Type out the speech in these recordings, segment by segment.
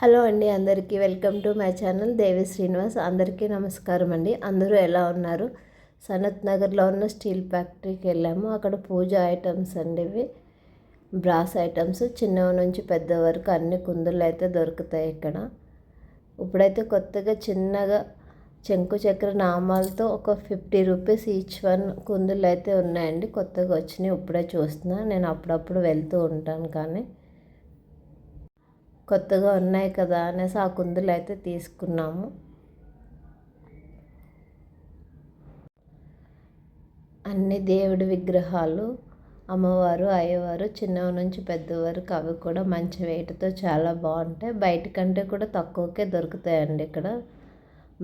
Hello అండి, అందరికీ welcome to my channel దేవి శ్రీనివాస్. అందరికీ నమస్కారం అండి. అందరూ ఎలా ఉన్నారు? సనత్ నగర్లో ఉన్న స్టీల్ ఫ్యాక్టరీకి వెళ్ళాము. అక్కడ పూజ ఐటమ్స్ అండి, ఇవి బ్రాస్ ఐటమ్స్, చిన్నవి నుంచి పెద్ద వరకు అన్ని కుందులు అయితే దొరుకుతాయి ఇక్కడ. ఇప్పుడైతే కొత్తగా చిన్నగా చెంకు చక్ర నామాలతో ఒక 50 రూపీస్ ఈచ్ వన్ కుందులు అయితే ఉన్నాయండి. కొత్తగా వచ్చినాయి, ఇప్పుడే చూస్తున్నా. నేను అప్పుడప్పుడు వెళ్తూ ఉంటాను, కానీ కొత్తగా ఉన్నాయి కదా అనేసి ఆ కుందులు అయితే తీసుకున్నాము. అన్ని దేవుడి విగ్రహాలు, అమ్మవారు, అయ్యవారు, చిన్నవి నుంచి పెద్ద వరకు అవి కూడా మంచి వెయిట్తో చాలా బాగుంటాయి. బయట కంటే కూడా తక్కువకే దొరుకుతాయండి ఇక్కడ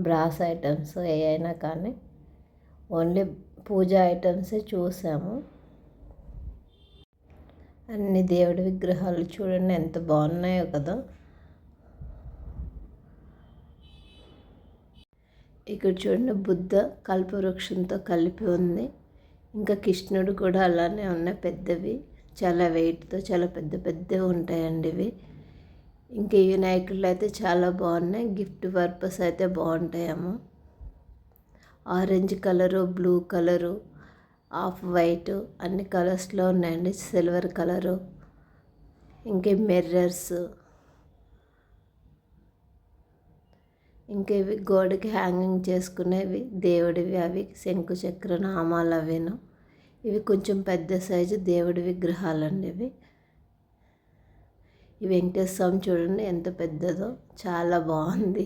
బ్రాస్ ఐటమ్స్ ఏవైనా. కానీ ఓన్లీ పూజ ఐటమ్సే చూసాము. అన్ని దేవుడి విగ్రహాలు చూడండి ఎంత బాగున్నాయో కదా. ఇక్కడ చూడండి, బుద్ధ కల్పవృక్షంతో కలిపి ఉంది. ఇంకా కృష్ణుడు కూడా అలానే ఉన్నాయి, పెద్దవి, చాలా వెయిట్తో చాలా పెద్ద పెద్దవి ఉంటాయండి ఇవి. ఇంకా ఈ వినాయకులు అయితే చాలా బాగున్నాయి. గిఫ్ట్ పర్పస్ అయితే బాగుంటాయేమో. Orange colour, blue colour, off white అన్ని కలర్స్లో ఉన్నాయండి. సిల్వర్ కలరు, ఇంకే మిర్రర్స్, ఇంకా ఇవి గోడకి హ్యాంగింగ్ చేసుకునేవి దేవుడివి, అవి శంకు చక్ర నామాలు అవిను. ఇవి కొంచెం పెద్ద సైజు దేవుడి విగ్రహాలండి ఇవి. ఈ వెంకటేశ్వర స్వామి చూడండి ఎంత పెద్దదో, చాలా బాగుంది.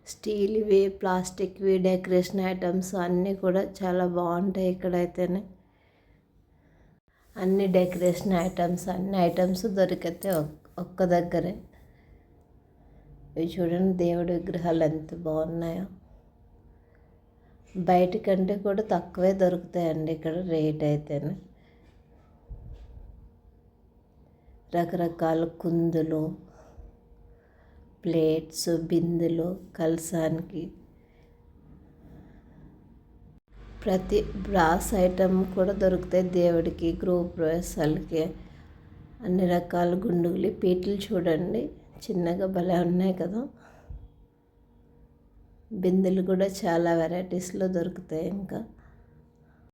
స్టీల్వి, ప్లాస్టిక్వి, డెకరేషన్ ఐటమ్స్ అన్నీ కూడా చాలా బాగుంటాయి ఇక్కడైతేనే. అన్ని డెకరేషన్ ఐటమ్స్, అన్ని ఐటమ్స్ దొరికితే ఒక్క దగ్గరే. ఇవి చూడండి దేవుడి విగ్రహాలు ఎంత బాగున్నాయో. బయట కంటే కూడా తక్కువే దొరుకుతాయండి ఇక్కడ రేట్ అయితేనే. రకరకాల కుందులు, ప్లేట్స్, బిందులు, కలసానికి ప్రతి బ్రాస్ ఐటమ్ కూడా దొరుకుతాయి దేవుడికి, గృహ ప్రవేశాలకి. అన్ని రకాల గుండుగులు, పీటలు చూడండి చిన్నగా భలే ఉన్నాయి కదా. బిందెలు కూడా చాలా వెరైటీస్లో దొరుకుతాయి. ఇంకా